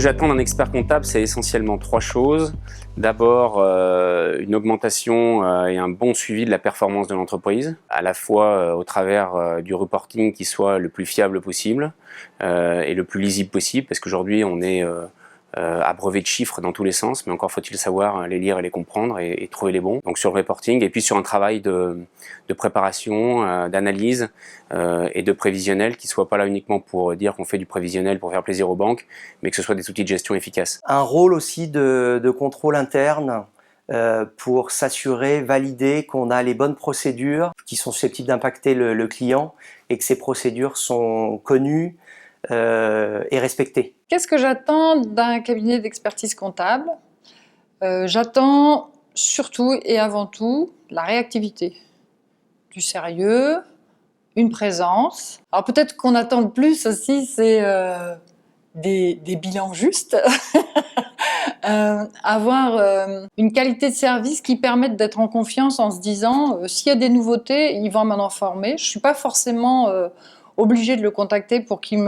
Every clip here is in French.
j'attends d'un expert comptable, c'est essentiellement 3 choses. D'abord, une augmentation et un bon suivi de la performance de l'entreprise, à la fois au travers du reporting qui soit le plus fiable possible et le plus lisible possible, parce qu'aujourd'hui on est abreuvé de chiffres dans tous les sens, mais encore faut-il savoir les lire et les comprendre et trouver les bons. Donc sur le reporting, et puis sur un travail de préparation, d'analyse et de prévisionnel qui ne soit pas là uniquement pour dire qu'on fait du prévisionnel pour faire plaisir aux banques, mais que ce soit des outils de gestion efficaces. Un rôle aussi de contrôle interne pour s'assurer, valider qu'on a les bonnes procédures qui sont susceptibles d'impacter le client et que ces procédures sont connues et respectées. Qu'est-ce que j'attends d'un cabinet d'expertise comptable? J'attends surtout et avant tout la réactivité, du sérieux, une présence. Alors peut-être qu'on attend le plus aussi, c'est des bilans justes, avoir une qualité de service qui permette d'être en confiance en se disant s'il y a des nouveautés, ils vont m'en informer. Je ne suis pas forcément obligée de le contacter pour qu'il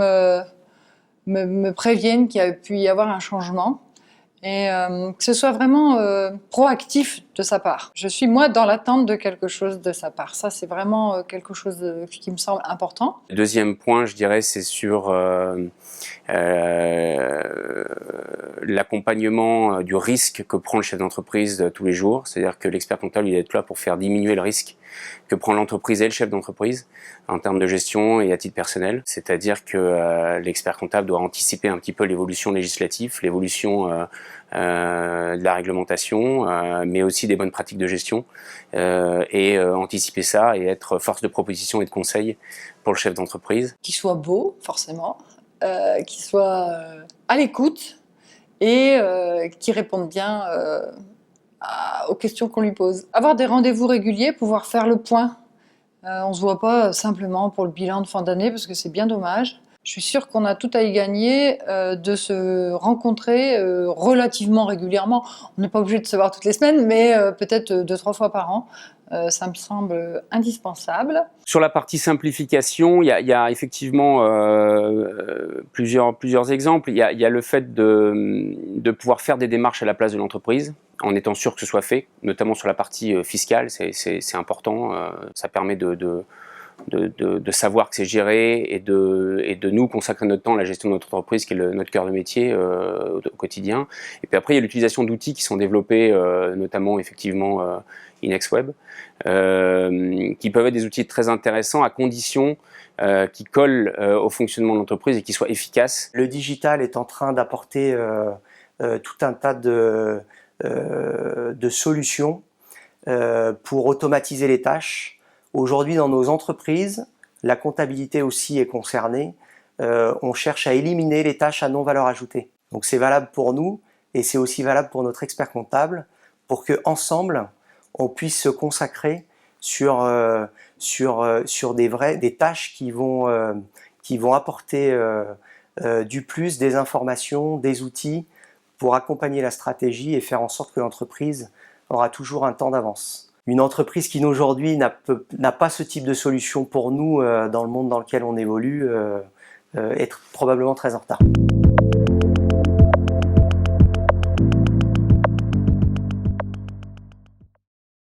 me prévienne qu'il y a pu y avoir un changement et que ce soit vraiment proactif de sa part. Je suis moi dans l'attente de quelque chose de sa part. Ça c'est vraiment quelque chose qui me semble important. Deuxième point, je dirais, c'est sur l'accompagnement du risque que prend le chef d'entreprise tous les jours. C'est-à-dire que l'expert comptable, il doit être là pour faire diminuer le risque que prend l'entreprise et le chef d'entreprise en termes de gestion et à titre personnel. C'est-à-dire que l'expert comptable doit anticiper un petit peu l'évolution législative, l'évolution de la réglementation, mais aussi des bonnes pratiques de gestion et anticiper ça et être force de proposition et de conseil pour le chef d'entreprise. Qu'il soit beau, forcément, qu'il soit à l'écoute et qu'il réponde bien aux questions qu'on lui pose. Avoir des rendez-vous réguliers, pouvoir faire le point. On ne se voit pas simplement pour le bilan de fin d'année parce que c'est bien dommage. Je suis sûre qu'on a tout à y gagner de se rencontrer relativement régulièrement. On n'est pas obligé de se voir toutes les semaines, mais peut-être 2-3 fois par an. Ça me semble indispensable. Sur la partie simplification, il y a effectivement plusieurs exemples. Il y a le fait de pouvoir faire des démarches à la place de l'entreprise, en étant sûr que ce soit fait, notamment sur la partie fiscale, c'est important. Ça permet de savoir que c'est géré et de nous consacrer notre temps à la gestion de notre entreprise qui est notre cœur de métier au quotidien. Et puis après il y a l'utilisation d'outils qui sont développés notamment effectivement InexWeb qui peuvent être des outils très intéressants à condition qui collent au fonctionnement de l'entreprise et qui soient efficaces. Le digital est en train d'apporter tout un tas de solutions pour automatiser les tâches. Aujourd'hui, dans nos entreprises, la comptabilité aussi est concernée. On cherche à éliminer les tâches à non-valeur ajoutée. Donc c'est valable pour nous et c'est aussi valable pour notre expert comptable pour que ensemble on puisse se consacrer sur des tâches qui vont apporter du plus, des informations, des outils pour accompagner la stratégie et faire en sorte que l'entreprise aura toujours un temps d'avance. Une entreprise qui aujourd'hui n'a pas ce type de solution pour nous dans le monde dans lequel on évolue est probablement très en retard.